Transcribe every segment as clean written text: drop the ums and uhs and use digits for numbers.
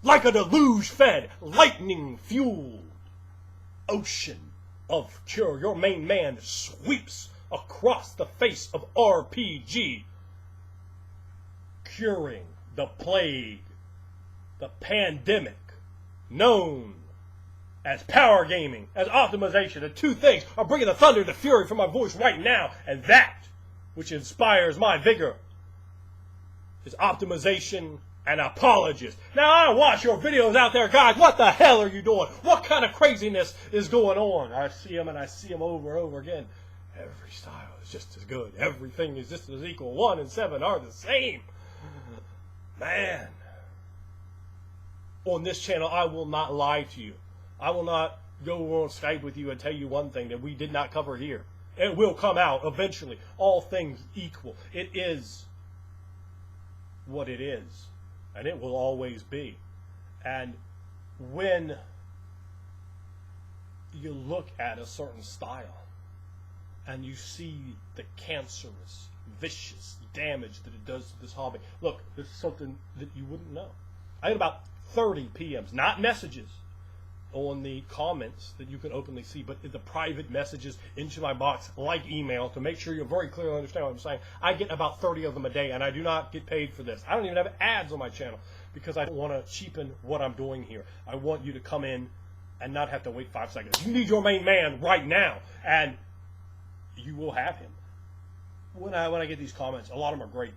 like a deluge-fed, lightning-fueled ocean of cure. Your main man sweeps across the face of RPG, curing the plague, the pandemic, known as power gaming, as optimization. The two things are bringing the thunder and the fury from my voice right now, and that which inspires my vigor is optimization and apologist. Now, I watch your videos out there, guys. What the hell are you doing? What kind of craziness is going on? I see them, and I see them over and over again. Every style is just as good. Everything is just as equal. 1 and 7 are the same. Man. On this channel, I will not lie to you. I will not go on Skype with you and tell you one thing that we did not cover here. It will come out eventually. All things equal. It is what it is. And it will always be. And when you look at a certain style and you see the cancerous, vicious damage that it does to this hobby. Look, this is something that you wouldn't know. I had about 30 PMs, not messages, on the comments that you can openly see, but the private messages into my box, like email, to make sure you very clearly understand what I'm saying. I get about 30 of them a day, and I do not get paid for this. I don't even have ads on my channel because I don't want to cheapen what I'm doing here. I want you to come in and not have to wait 5 seconds. You need your main man right now, and you will have him. When I get these comments, a lot of them are great.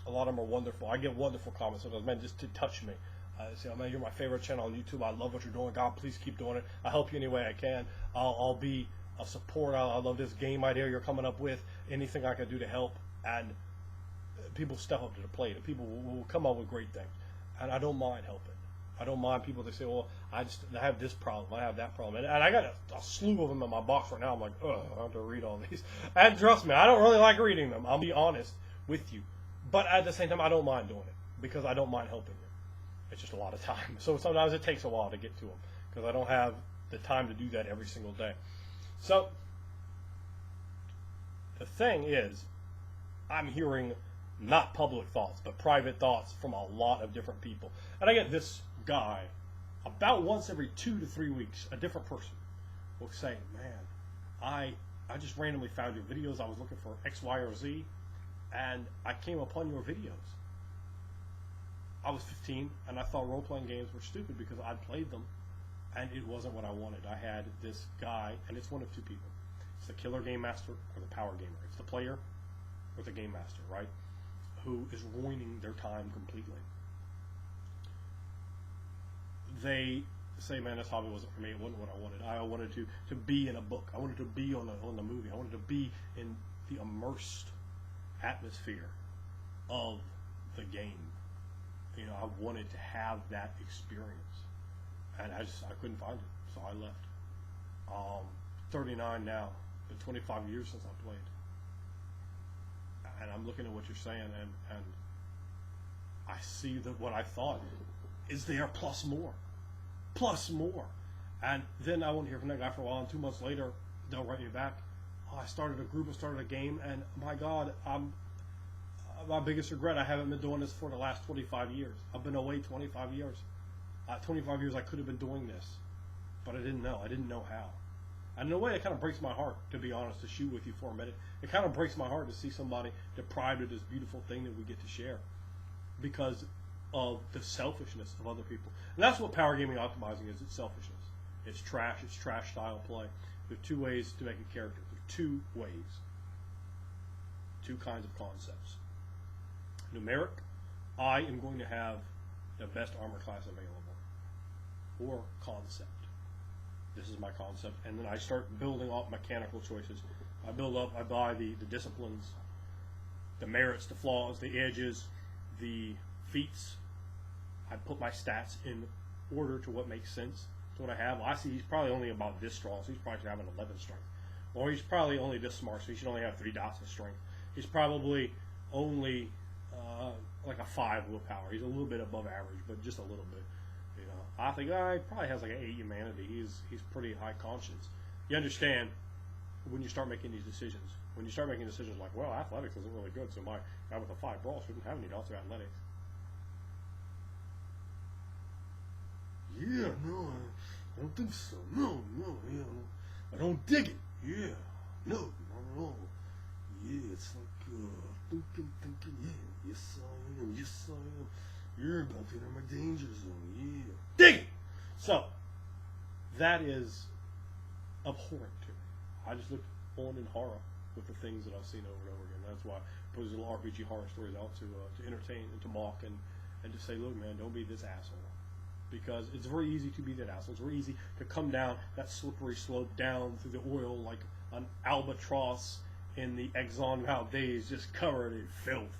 A lot of them are wonderful. I get wonderful comments sometimes, man, just to touch me. I say, oh, man, you're my favorite channel on YouTube. I love what you're doing. God, please keep doing it. I'll help you any way I can. I'll be a support. I love this game idea you're coming up with. Anything I can do to help. And people step up to the plate. And people will come up with great things. And I don't mind helping. I don't mind people that say, well, I have this problem. I have that problem. And I got a slew of them in my box right now. I'm like, ugh, I have to read all these. And trust me, I don't really like reading them. I'll be honest with you. But at the same time, I don't mind doing it. Because I don't mind helping you. It's just a lot of time. So sometimes it takes a while to get to them because I don't have the time to do that every single day. So the thing is, I'm hearing not public thoughts, but private thoughts from a lot of different people. And I get this guy about once every 2 to 3 weeks, a different person will say, man, I just randomly found your videos. I was looking for X, Y, or Z, and I came upon your videos. I was 15, and I thought role-playing games were stupid because I'd played them, and it wasn't what I wanted. I had this guy, and it's one of two people. It's the killer game master or the power gamer. It's the player or the game master, right? Who is ruining their time completely. They say, man, this hobby wasn't for me. It wasn't what I wanted. I wanted to be in a book. I wanted to be on the movie. I wanted to be in the immersed atmosphere of the game. You know, I wanted to have that experience, and I couldn't find it, so I left. 39 now, been 25 years since I played, and I'm looking at what you're saying, and I see that what I thought is there plus more, and then I won't hear from that guy for a while, and 2 months later, they'll write me back. Oh, I started a group, I started a game, and my God, my biggest regret, I haven't been doing this for the last 25 years. I've been away 25 years. 25 years I could have been doing this, but I didn't know. I didn't know how. And in a way, it kind of breaks my heart, to be honest, to shoot with you for a minute. It kind of breaks my heart to see somebody deprived of this beautiful thing that we get to share because of the selfishness of other people. And that's what power gaming optimizing is. It's selfishness. It's trash style play. There's 2 ways to make a character. There's 2 ways. 2 kinds of concepts. Numeric, I am going to have the best armor class available. Or concept. This is my concept. And then I start building up mechanical choices. I buy the disciplines, the merits, the flaws, the edges, the feats. I put my stats in order to what makes sense to what I have. Well, I see he's probably only about this strong, so he's probably should have an 11 strength. Or he's probably only this smart, so he should only have 3 dots of strength. He's probably only like a 5 willpower. He's a little bit above average, but just a little bit. You know, I think he probably has like an 8 humanity. He's pretty high conscience. You understand when you start making these decisions. When you start making decisions like, well, athletics isn't really good, so my guy with a 5 brawl shouldn't have any dots of athletics. no, I don't think so. No, yeah, I don't dig it. Yeah, no, not at all. Yeah, it's like thinking, yeah, yes I am, You're about to enter my danger zone, yeah. Dig it! So, that is abhorrent to me. I just look on in horror with the things that I've seen over and over again. That's why I put these little RPG horror stories out to entertain and to mock and to say, look, man, don't be this asshole. Because it's very easy to be that asshole. It's very easy to come down that slippery slope down through the oil like an albatross in the Exxon Valdez, just covered in filth.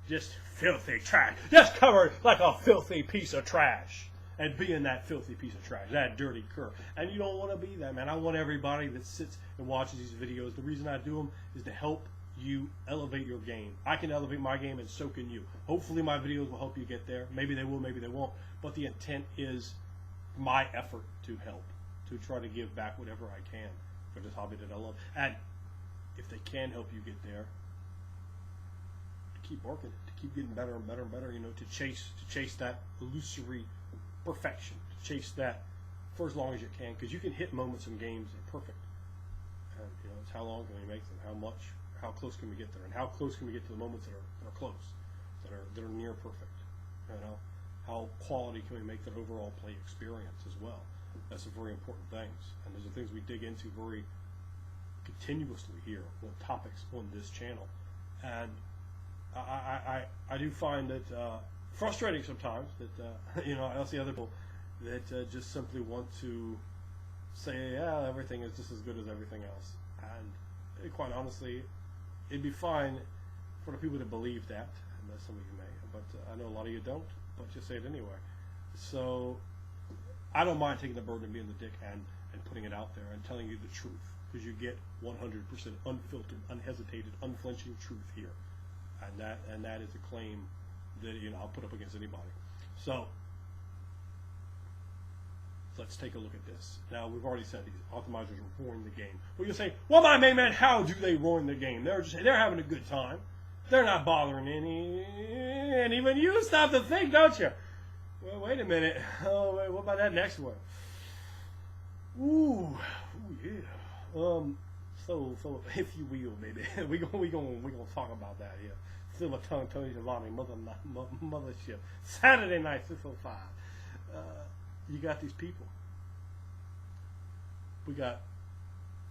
Just filthy trash. Just covered like a filthy piece of trash. And being that filthy piece of trash, that dirty cur. And you don't want to be that, man. I want everybody that sits and watches these videos, the reason I do them is to help you elevate your game. I can elevate my game and so can you. Hopefully my videos will help you get there. Maybe they will, maybe they won't. But the intent is my effort to help, to try to give back whatever I can for this hobby that I love. And if they can help you get there, to keep working it, to keep getting better and better and better, you know, to chase that illusory perfection, to chase that for as long as you can, because you can hit moments in games that are perfect. And you know, it's how long can we make them? How close can we get there? And how close can we get to the moments that are close, that are near perfect? You know, how quality can we make that overall play experience as well? That's some very important things, and those are things we dig into very continuously here on topics on this channel. And I do find it frustrating sometimes that you know, I see other people that just simply want to say, yeah, everything is just as good as everything else. And quite honestly, it'd be fine for the people to believe that, and some of you may, but I know a lot of you don't, but you say it anyway. So I don't mind taking the burden of being the dick and putting it out there and telling you the truth, because you get 100% unfiltered, unhesitated, unflinching truth here, and that is a claim that, you know, I'll put up against anybody. So let's take a look at this. Now, we've already said these optimizers ruin the game. Well, you say, well, my main man, how do they ruin the game? They're having a good time. They're not bothering any, and even you stop to think, don't you? Well, wait a minute. Oh, wait, what about that next one? Ooh yeah. So if you will, maybe we gonna talk about that here. Silver tongue, Tony Giovanni, mothership. Saturday night, 6:05. You got these people. We got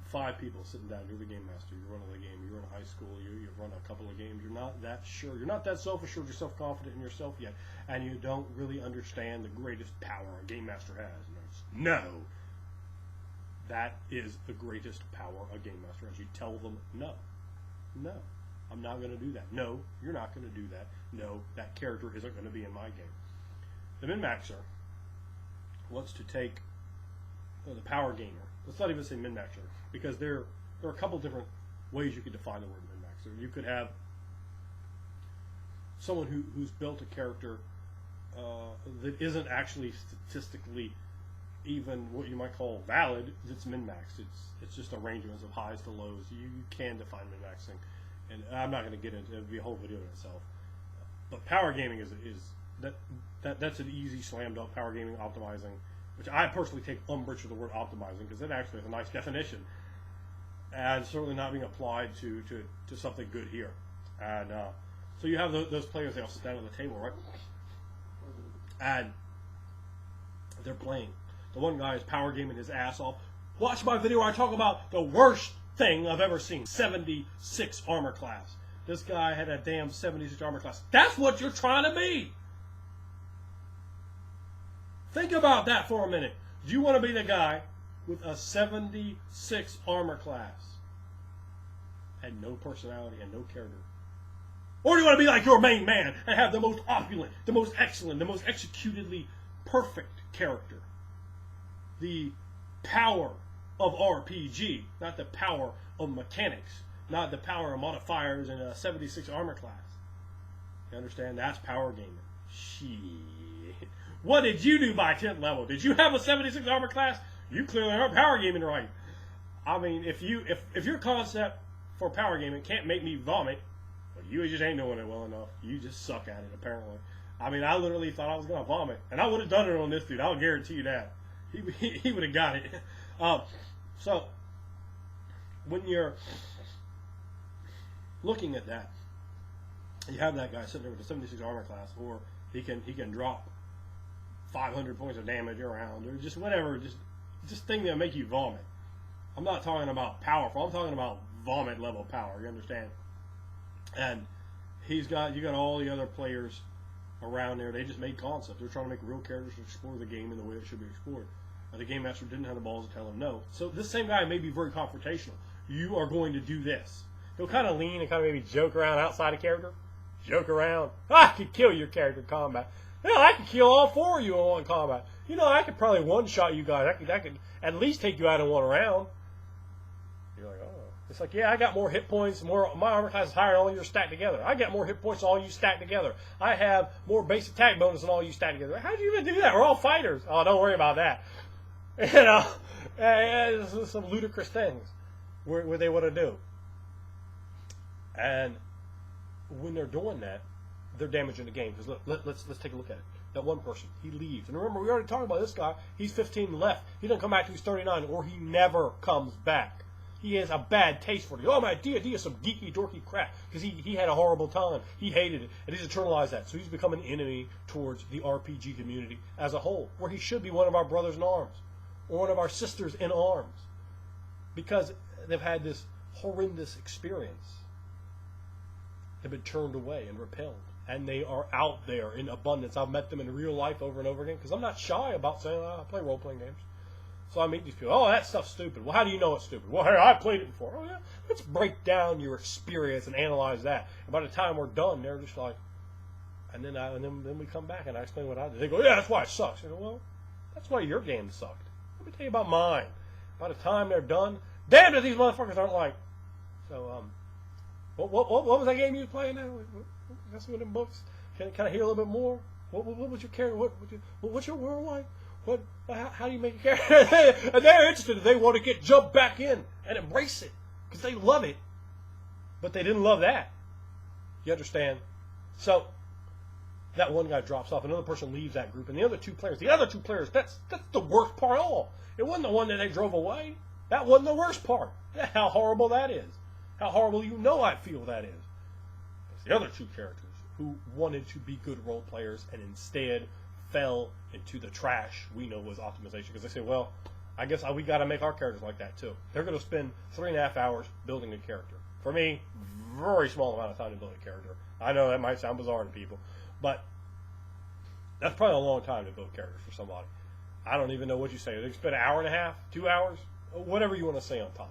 5 people sitting down. You're the game master. You're running the game. You're in high school. You've run a couple of games. You're not that sure. You're not that self-assured. You're self-confident in yourself yet, and you don't really understand the greatest power a game master has. No. That is the greatest power a game master has. You tell them no. No. I'm not going to do that. No, you're not going to do that. No, that character isn't going to be in my game. The min-maxer wants to take the power gamer. Let's not even say min-maxer, because there are a couple different ways you could define the word min-maxer. You could have someone who's built a character that isn't actually statistically even what you might call valid. It's min-maxed. It's just arrangements of highs to lows. You can define min-maxing, and I'm not going to get into it. It'll be a whole video in itself. But power gaming is that's an easy slam dunk. Power gaming optimizing, which I personally take umbrage with the word optimizing, because it actually is a nice definition, and certainly not being applied to something good here. And so you have those players. They all sit down at the table, right? And they're playing. The one guy is power gaming his ass off. Watch my video where I talk about the worst thing I've ever seen. 76 armor class. This guy had a damn 76 armor class. That's what you're trying to be. Think about that for a minute. Do you want to be the guy with a 76 armor class and no personality and no character? Or do you want to be like your main man and have the most opulent, the most excellent, the most executedly perfect character? The power of RPG, not the power of mechanics, not the power of modifiers in a 76 armor class. You understand? That's power gaming. Shit. What did you do by 10th level? Did you have a 76 armor class? You clearly aren't power gaming right. I mean, if your concept for power gaming can't make me vomit, well, you just ain't doing it well enough. You just suck at it, apparently. I mean, I literally thought I was going to vomit. And I would have done it on this dude. I'll guarantee you that. He would have got it. So, when you're looking at that, you have that guy sitting there with a 76 armor class, or he can drop 500 points of damage around, or just whatever, just thing that'll make you vomit. I'm not talking about powerful. I'm talking about vomit level power. You understand? And you got all the other players around there. They just made concepts. They're trying to make real characters to explore the game in the way it should be explored. The game master didn't have the balls to tell him no. So this same guy may be very confrontational. You are going to do this. He'll kind of lean and kind of maybe joke around outside of character. Joke around. I could kill your character in combat. I could kill all four of you in one combat. I could probably one-shot you guys. I could at least take you out in one round. You're like, oh. It's like, yeah, I got more hit points. My armor class is higher than all you stacked together. I got more hit points than all you stacked together. I have more base attack bonus than all you stacked together. How'd you even do that? We're all fighters. Oh, don't worry about that. It's some ludicrous things where they want to do. And when they're doing that, they're damaging the game. Because let's take a look at it. That one person, he leaves. And remember, we already talked about this guy. He's 15 left. He doesn't come back till he's 39, or he never comes back. He has a bad taste for it. Oh, my D&D is some geeky, dorky crap. Because he had a horrible time. He hated it. And he's internalized that. So he's become an enemy towards the RPG community as a whole. Where he should be one of our brothers in arms. Or one of our sisters in arms. Because they've had this horrendous experience. They've been turned away and repelled. And they are out there in abundance. I've met them in real life over and over again. Because I'm not shy about saying, I play role-playing games. So I meet these people. Oh, that stuff's stupid. Well, how do you know it's stupid? Well, hey, I played it before. Oh, yeah. Let's break down your experience and analyze that. And by the time we're done, they're just like, and then we come back and I explain what I did. They go, yeah, that's why it sucks. I go, well, that's why your game sucked. Let me tell you about mine. By the time they're done, damn it, these motherfuckers aren't like. So, what was that game you was playing now? That's one of them books. Can I hear a little bit more? What was your character? What's your world like? How do you make a character? And they're interested. They want to get jumped back in and embrace it because they love it. But they didn't love that. You understand? So that one guy drops off. Another person leaves that group. And the other two players, that's the worst part of all. It wasn't the one that they drove away. That wasn't the worst part. How horrible that is. How horrible I feel that is. It's the other two characters who wanted to be good role players and instead fell into the trash we know was optimization. Because they say, well, I guess we got to make our characters like that too. They're going to spend 3.5 hours building a character. For me, very small amount of time to build a character. I know that might sound bizarre to people, but that's probably a long time to build characters for somebody. I don't even know what you say. They spend 1.5 hours, 2 hours, whatever you want to say on time.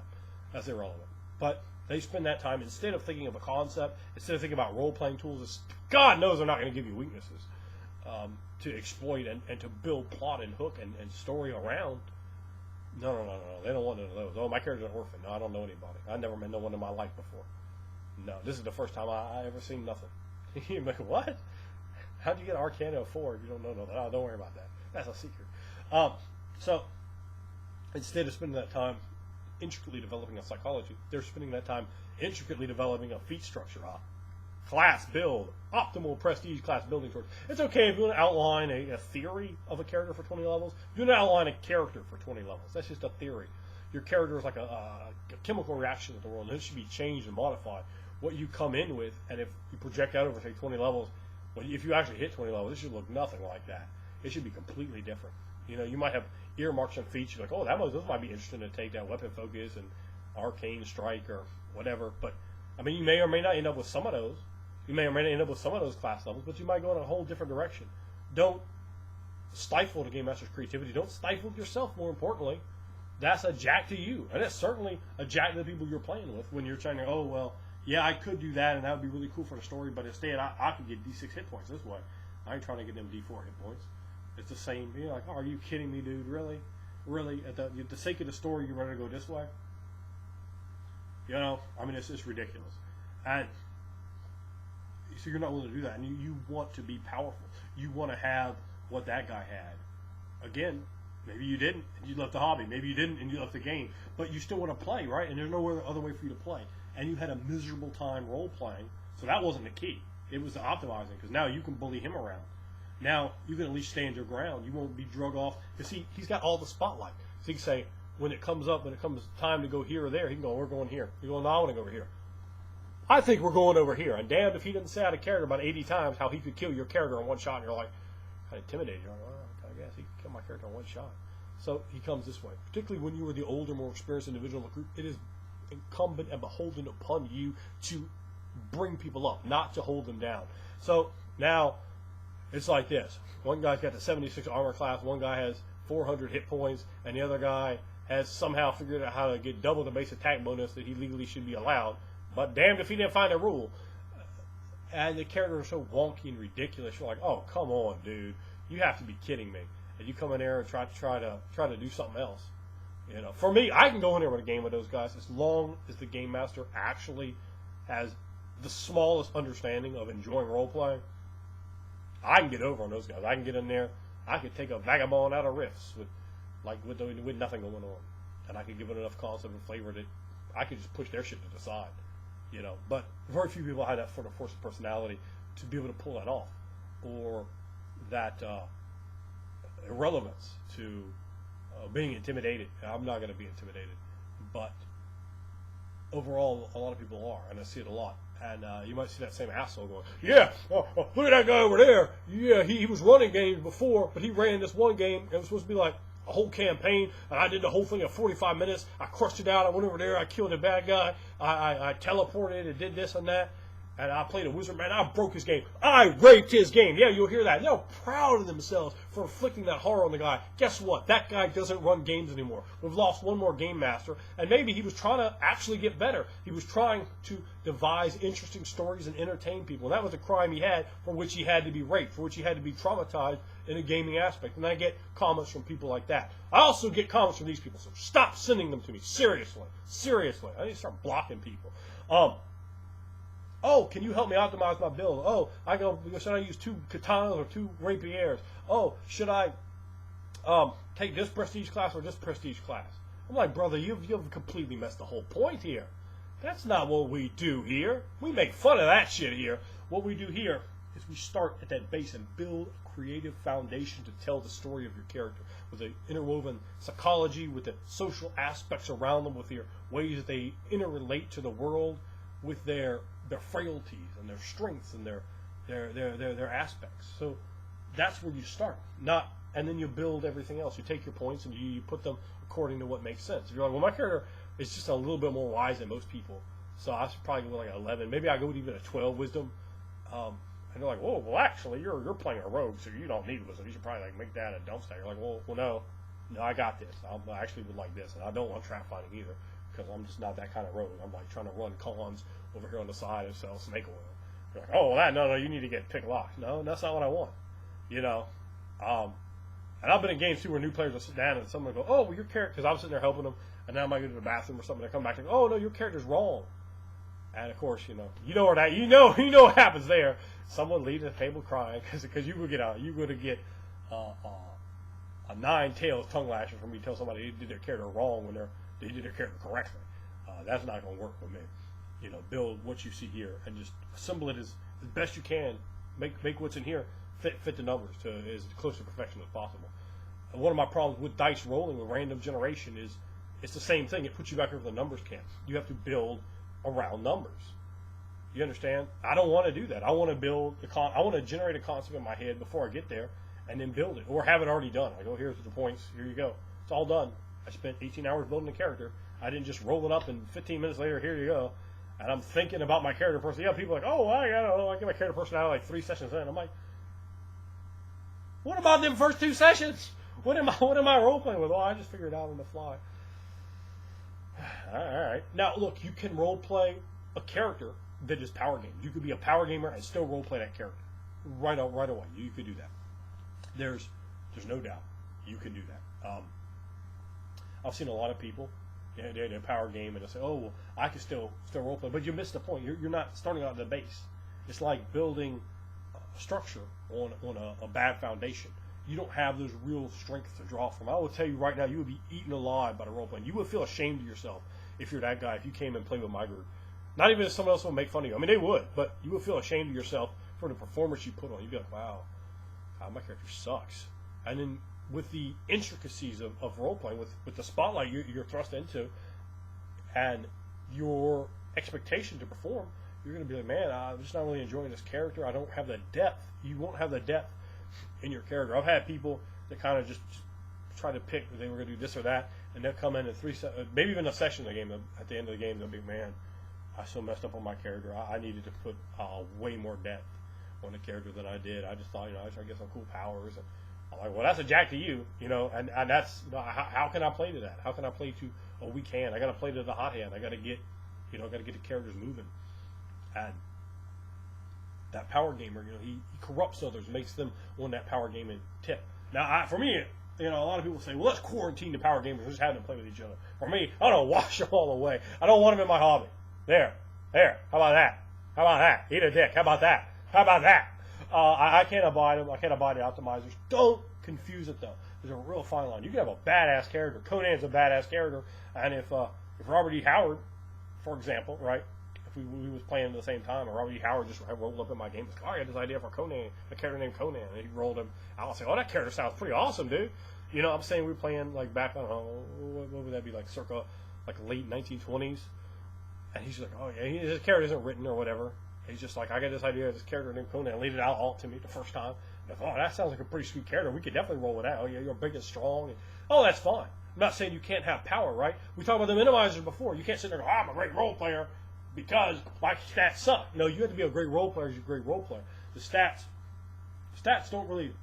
That's irrelevant. But they spend that time, instead of thinking of a concept, instead of thinking about role-playing tools, God knows they're not going to give you weaknesses to exploit and to build plot and hook and story around. No. They don't want none of those. Oh, my character's an orphan. No, I don't know anybody. I've never met no one in my life before. No, this is the first time I ever seen nothing. You're like, what? How'd you get Arcana 4 if you don't know nothing? Oh, don't worry about that. That's a secret. So, instead of spending that time intricately developing a psychology, they're spending that time intricately developing a feat structure, class build, optimal prestige class building towards. It's okay if you want to outline a theory of a character for 20 levels. You want to outline a character for 20 levels. That's just a theory. Your character is like a chemical reaction with the world, and it should be changed and modified. What you come in with, and if you project out over, say, 20 levels, well, if you actually hit 20 levels, it should look nothing like that. It should be completely different. You might have earmarks and feats. You're like, oh, those might be interesting to take that weapon focus and arcane strike or whatever. But, I mean, you may or may not end up with some of those. You may or may not end up with some of those class levels, but you might go in a whole different direction. Don't stifle the Game Master's creativity. Don't stifle yourself, more importantly. That's a jack to you. And it's certainly a jack to the people you're playing with when you're trying to, oh, well, yeah, I could do that, and that would be really cool for the story, but instead I could get D6 hit points this way. I ain't trying to get them D4 hit points. It's the same. You're like, oh, are you kidding me, dude? Really? Really? At the sake of the story, you're ready to go this way? I mean, it's ridiculous. And so you're not willing to do that, and you want to be powerful. You want to have what that guy had. Again, maybe you didn't, and you left the hobby. Maybe you didn't, and you left the game. But you still want to play, right? And there's no other way for you to play. And you had a miserable time role-playing, so that wasn't the key. It was the optimizing, because now you can bully him around. Now you can at least stand your ground. You won't be drug off because he's got all the spotlight. So he can say when it comes time to go here or there, he can go, we're going here. You go, no, I want to go over here. I think we're going over here. And damned if he doesn't say out of character about 80 times how he could kill your character in one shot, and you're like, kind of intimidated. You're like, well, I guess he could kill my character in one shot. So he comes this way. Particularly when you are the older, more experienced individual in the group, it is incumbent and beholden upon you to bring people up, not to hold them down. So now it's like this. One guy's got the 76 armor class, one guy has 400 hit points, and the other guy has somehow figured out how to get double the base attack bonus that he legally should be allowed. But damned if he didn't find a rule. And the characters are so wonky and ridiculous. You're like, oh, come on, dude. You have to be kidding me. And you come in there and try to do something else. You know, for me, I can go in there with a game with those guys as long as the game master actually has the smallest understanding of enjoying role playing. I can get over on those guys. I can get in there. I could take a vagabond out of Rifts with nothing going on, and I could give it enough concept and flavor that I could just push their shit to the side. You know, but very few people have that sort of force of personality to be able to pull that off, or that irrelevance to being intimidated. I'm not going to be intimidated, but overall, a lot of people are, and I see it a lot. And you might see that same asshole going, yeah, look at that guy over there. Yeah, he was running games before, but he ran this one game, and it was supposed to be like a whole campaign, and I did the whole thing in 45 minutes. I crushed it out. I went over there. I killed a bad guy. I teleported and did this and that. And I played a wizard, man. I broke his game. I raped his game. Yeah, you'll hear that. They're proud of themselves for inflicting that horror on the guy. Guess what? That guy doesn't run games anymore. We've lost one more game master. And maybe he was trying to actually get better. He was trying to devise interesting stories and entertain people. And that was a crime he had, for which he had to be raped, for which he had to be traumatized in a gaming aspect. And I get comments from people like that. I also get comments from these people. So stop sending them to me. Seriously. Seriously. I need to start blocking people. Oh, can you help me optimize my build? Oh, should I use 2 katanas or 2 rapiers? Oh, should I take this prestige class or this prestige class? I'm like, brother, you've completely messed the whole point here. That's not what we do here. We make fun of that shit here. What we do here is we start at that base and build a creative foundation to tell the story of your character with the interwoven psychology, with the social aspects around them, with their ways that they interrelate to the world, with their frailties and their strengths and their aspects. So that's where you start. And then you build everything else. You take your points and you put them according to what makes sense. If you're like, well, my character is just a little bit more wise than most people, so I should probably go with like an 11. Maybe I go with even a 12 wisdom. And they're like, whoa, well, actually, you're playing a rogue, so you don't need wisdom. You should probably like make that a dump stack. You're like, well, no, I got this. I actually would like this, and I don't want trap fighting either, because I'm just not that kind of rogue. I'm like trying to run cons over here on the side and sell snake oil. You're like, oh, well, no, you need to get pick locked. No, that's not what I want. You know, and I've been in games too where new players will sit down and someone will go, oh, well, your character, because I'm sitting there helping them, and now I might go to the bathroom or something, they come back and go, oh, no, your character's wrong. And of course, you know where that, you know what happens there. Someone leaves the table crying because you would get a 9 tails tongue lashing from me tell somebody they did their character wrong when they did their character correctly. That's not going to work for me. You know, build what you see here and just assemble it as best you can. Make what's in here fit the numbers to as close to perfection as possible. And one of my problems with dice rolling with random generation is it's the same thing. It puts you back over the numbers camp. You have to build around numbers. You understand? I don't want to do that. I want to I want to generate a concept in my head before I get there and then build it, or have it already done. I go, here's the points. Here you go. It's all done. I spent 18 hours building a character. I didn't just roll it up and 15 minutes later, here you go. And I'm thinking about my character person. Yeah, people are like, oh, I get my character personality like 3 sessions in. I'm like, what about them first 2 sessions? What am I role playing with? Oh, I just figured it out on the fly. All right. Now, look, you can role play a character that is power game. You could be a power gamer and still role play that character right away. You could do that. There's no doubt you can do that. I've seen a lot of people. They're in a power game and they say, oh, well, I can still role play. But you missed the point. You're not starting out at the base. It's like building a structure on a bad foundation. You don't have those real strengths to draw from. I will tell you right now, you would be eaten alive by the role playing. You would feel ashamed of yourself if you're that guy, if you came and played with my group. Not even if someone else would make fun of you. I mean, they would, but you would feel ashamed of yourself for the performance you put on. You'd be like, wow, my character sucks. And then with the intricacies of role playing, with the spotlight you're thrust into, and your expectation to perform, you're going to be like, man, I'm just not really enjoying this character. I don't have the depth. You won't have the depth in your character. I've had people that kind of just try to pick they were going to do this or that, and they'll come in at maybe even a session of the game. At the end of the game, they'll be, man, I so messed up on my character. I needed to put way more depth on the character than I did. I just thought, I tried to get some cool powers. And I'm like, well, that's a jack to you, and that's, how can I play to that? How can I play to a weak hand? I got to play to the hot hand. I got to get, got to get the characters moving. And that power gamer, he corrupts others, makes them on that power gaming tip. Now, for me, a lot of people say, well, let's quarantine the power gamers, just have them play with each other. For me, I don't wash them all away. I don't want them in my hobby. There. How about that? How about that? Eat a dick. How about that? How about that? I can't abide them. I can't abide the optimizers. Don't confuse it, though. There's a real fine line. You can have a badass character. Conan's a badass character. And if Robert E. Howard, for example, right, if we was playing at the same time, and Robert E. Howard just rolled up in my game, was like, I got this idea for Conan, a character named Conan, and he rolled him out. I was like, oh, that character sounds pretty awesome, dude. I'm saying we were playing like back, I don't know, what would that be, like circa, like late 1920s. And he's just like, oh yeah, his character isn't written or whatever. He's just like, I got this idea of this character named Conan, and laid it out all to me the first time. I'm like, oh, that sounds like a pretty sweet character. We could definitely roll it out. Oh, yeah, you're big and strong. And, oh, that's fine. I'm not saying you can't have power, right? We talked about the minimizers before. You can't sit there and go, I'm a great role player because my stats suck. No, you have to be a great role player as you're a great role player. The stats don't really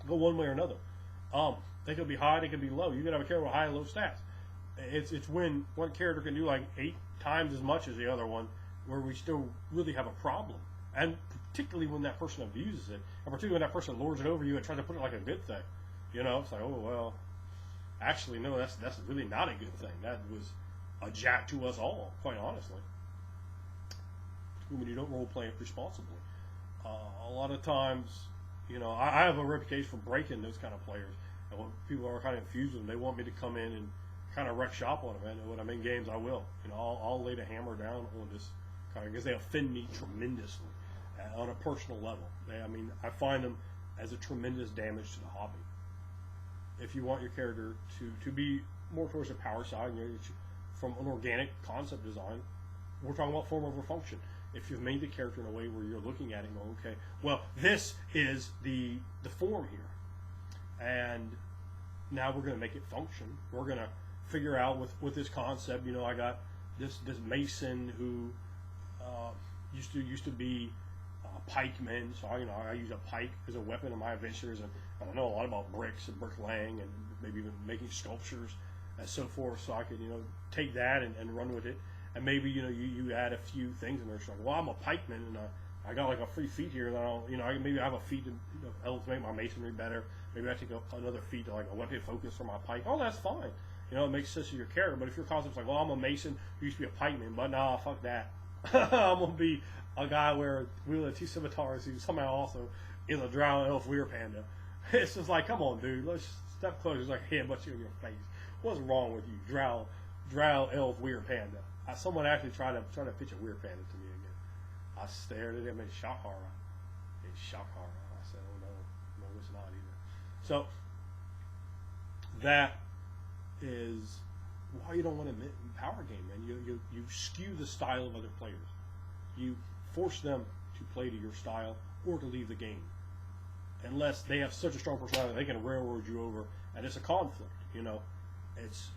go one way or another. They could be high, they could be low. You can have a character with high and low stats. It's when one character can do like 8 times as much as the other one where we still really have a problem. And particularly when that person abuses it, and particularly when that person lords it over you and tries to put it like a good thing. It's like, oh, well, actually, no, that's really not a good thing. That was a jack to us all, quite honestly. When you don't role play it responsibly. A lot of times, I have a reputation for breaking those kind of players. And when people are kind of confused with them, they want me to come in and kind of wreck shop on them. And when I'm in games, I will. I'll lay the hammer down on this kind of, because they offend me tremendously on a personal level. I find them as a tremendous damage to the hobby. If you want your character to be more towards the power side, from an organic concept design, we're talking about form over function. If you've made the character in a way where you're looking at it and going, okay, well, this is the form here, and now we're going to make it function. We're going to figure out with this concept. I got this mason who used to be pikemen, so I use a pike as a weapon in my adventures, and I know a lot about bricks and bricklaying and maybe even making sculptures and so forth. So I could take that and run with it. And maybe you add a few things in there. So well, I'm a pikeman and I got like a free feat here, and maybe I have a feat to elevate my masonry better. Maybe I take another feat to like a weapon focus for my pike. Oh, that's fine. It makes sense of your character. But if your concept's like, well, I'm a mason who used to be a pikeman, but nah, fuck that. I'm gonna be a guy where wielding 2 scimitars who somehow also is a drow elf weir panda. It's just like, come on, dude, let's step closer. It's like headbutt you in your face. What's wrong with you, drow elf weir panda? Someone actually tried to pitch a weir panda to me again. I stared at him and shock horror. It's shock horror. I said, oh no, it's not either. So that is why you don't want to power game, man. You skew the style of other players. You force them to play to your style or to leave the game, unless they have such a strong personality they can railroad you over, and it's a conflict.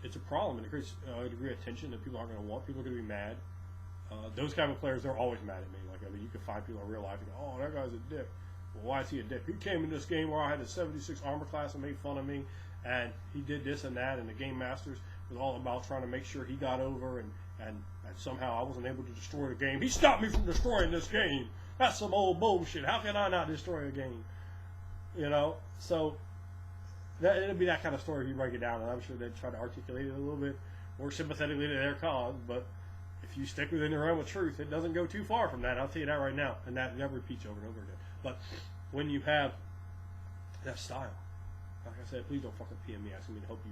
It's a problem, and it creates a degree of tension that people aren't going to want. People are going to be mad. Those kind of players, they're always mad at me. You can find people in real life and go, oh, that guy's a dick. Well, why is he a dick? He came in this game where I had a 76 armor class and made fun of me, and he did this and that, and the game masters was all about trying to make sure he got over, and somehow I wasn't able to destroy the game. He stopped me from destroying this game. That's some old bullshit. How can I not destroy a game? So it'll be that kind of story if you break it down, and I'm sure they'd try to articulate it a little bit more sympathetically to their cause, but if you stick within the realm of truth, it doesn't go too far from that. I'll tell you that right now, and that never repeats over and over again. But when you have that style, like I said, please don't fucking PM me asking me to help you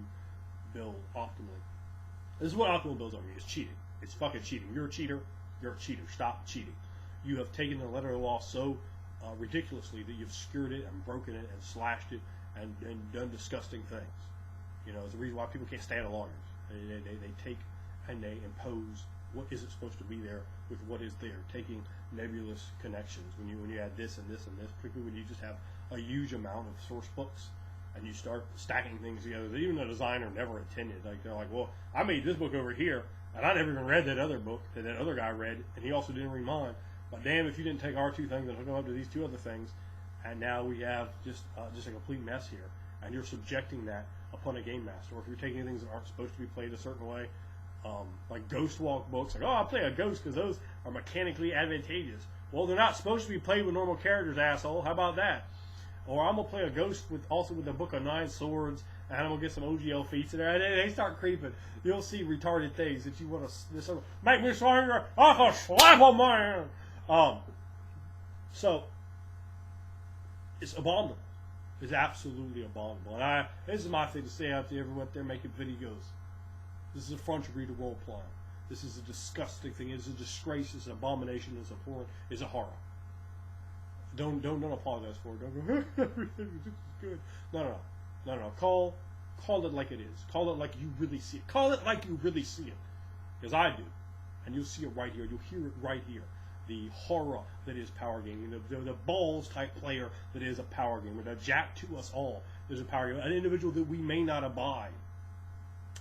build optimally. This is what optimal builds on me. It's cheating. It's fucking cheating. You're a cheater. You're a cheater. Stop cheating. You have taken the letter of the law so ridiculously that you've skewered it and broken it and slashed it and done disgusting things. You know, it's the reason why people can't stand lawyers. They take and they impose what isn't supposed to be there with what is there, taking nebulous connections. When you add this and this and this, particularly when you just have a huge amount of source books and you start stacking things together that even the designer never intended. Like they're like, well, I made this book over here, and I never even read that other book that other guy read, and he also didn't read mine. But damn, if you didn't take our two things and hook them up to these two other things, and now we have just a complete mess here. And you're subjecting that upon a game master. Or if you're taking things that aren't supposed to be played a certain way, like Ghost Walk books, like, oh, I'll play a ghost because those are mechanically advantageous. Well, they're not supposed to be played with normal characters, asshole. How about that? Or I'm going to play a ghost with a book of 9 swords, and I'm going to get some OGL feats in there. And they start creeping. You'll see retarded things that you want to make me stronger. I'll slap on my hand. So, it's abominable. It's absolutely abominable. And this is my thing to say out to everyone out there making videos. This is a front to read a role playing. This is a disgusting thing. It's a disgrace. It's an abomination. It's abhorrent. It's a horror. Don't apologize for it. Don't go, everything is good. No. Call it like it is. Call it like you really see it. Call it like you really see it. As I do. And you'll see it right here. You'll hear it right here. The horror that is power gaming, the balls type player that is a power gamer, the jack to us all is a power gamer, an individual that we may not abide,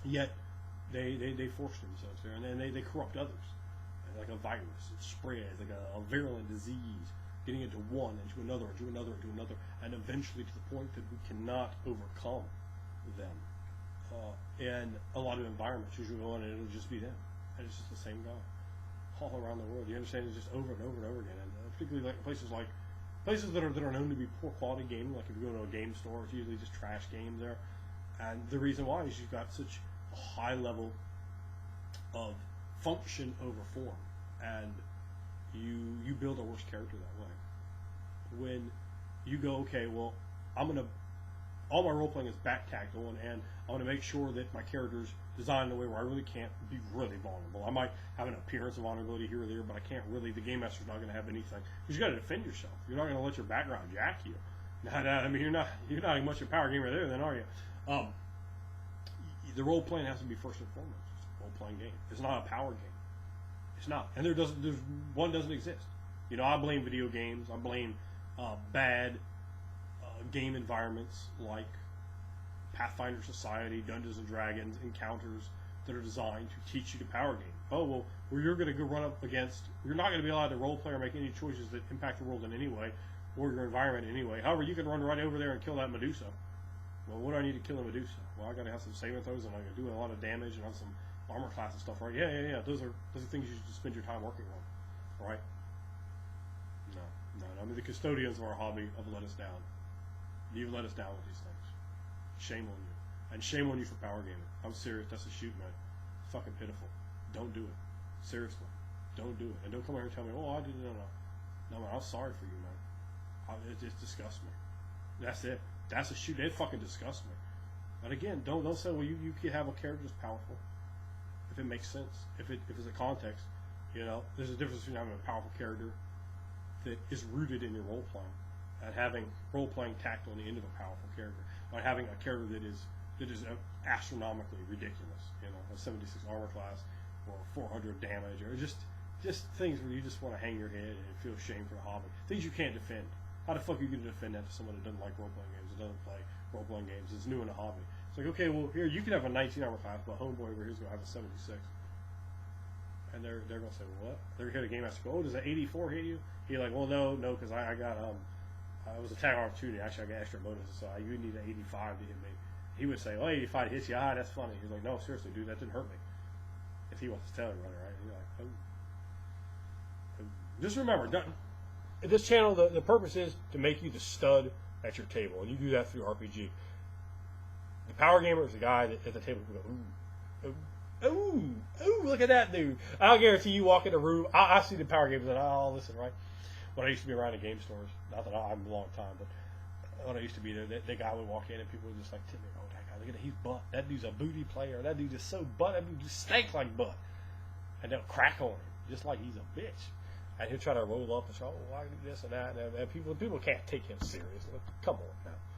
yet they force themselves there, and then they corrupt others, like a virus. It spreads like a virulent disease, getting into one, into another, into another, into another, and eventually to the point that we cannot overcome them. And a lot of environments, usually go on and it'll just be them, and it's just the same guy. All around the world, you understand? It's just over and over and over again, and particularly like places that are known to be poor quality gaming. Like if you go to a game store, it's usually just trash games there, and the reason why is you've got such a high level of function over form, and you build a worse character that way. When you go, okay, well, all my role playing is back tacked on, and I want to make sure that my character's designed in a way where I really can't be really vulnerable. I might have an appearance of vulnerability here or there, but I can't really. The game master's not going to have anything because you got to defend yourself. You're not going to let your background jack you. I mean, you're not much of a power gamer there, then, are you? The role playing has to be first and foremost. It's a role playing game. It's not a power game. It's not, and one doesn't exist. You know, I blame video games. I blame bad game environments like Pathfinder Society, Dungeons and Dragons, encounters that are designed to teach you to power game. Oh, well, you're going to go run up against, you're not going to be allowed to role play or make any choices that impact the world in any way, or your environment in any way. However, you can run right over there and kill that Medusa. Well, what do I need to kill a Medusa? Well, I got to have some saving throws, and I got to do a lot of damage and have some armor class and stuff, right? Yeah. Those are things you should spend your time working on, right? No. I mean, the custodians of our hobby have let us down. You've let us down with these things. Shame on you. And shame on you for power gaming. I'm serious. That's a shoot, man. It's fucking pitiful. Don't do it. Seriously. Don't do it. And don't come here and tell me, oh, I didn't know. No, man, I'm sorry for you, man. It just disgusts me. That's it. That's a shoot. It fucking disgusts me. And again, don't say, well, you can have a character that's powerful. If it makes sense. If it's a context. You know, there's a difference between having a powerful character that is rooted in your role playing and having role playing tacked on the end of a powerful character. Or having a character that is astronomically ridiculous, you know, a 76 armor class or 400 damage, or just things where you just want to hang your head and feel shame for the hobby. Things you can't defend. How the fuck are you going to defend that to someone that doesn't like role-playing games, that doesn't play role-playing games, that's new in the hobby? It's like, okay, well, here, you can have a 19 armor class, but homeboy over here is going to have a 76. And they're going to say, well, what? They're going to game master go, oh, does an 84 hit you? You're like, well, no, because I got, it was a tag opportunity. Actually, I got extra bonuses, so you need an 85 to hit me. He would say, well, 85 hits you. That's funny. He's like, no, seriously, dude, that didn't hurt me. If he wants to tell everybody, right? You're like, oh. Just remember, this channel, the purpose is to make you the stud at your table, and you do that through RPG. The power gamer is the guy that at the table will go, ooh, look at that dude. I'll guarantee you walk in the room, I see the power gamers, and I'll listen, right? When I used to be around the game stores, not that I'm a long time, but when I used to be there, that guy would walk in and people would just like tip me, oh, that guy, look at that, he's butt. That dude's a booty player. That dude is so butt. That dude just stank like butt. And they'll crack on him, just like he's a bitch. and he'll try to roll up and say, "Oh, I do this and that," and people can't take him serious. Come on now.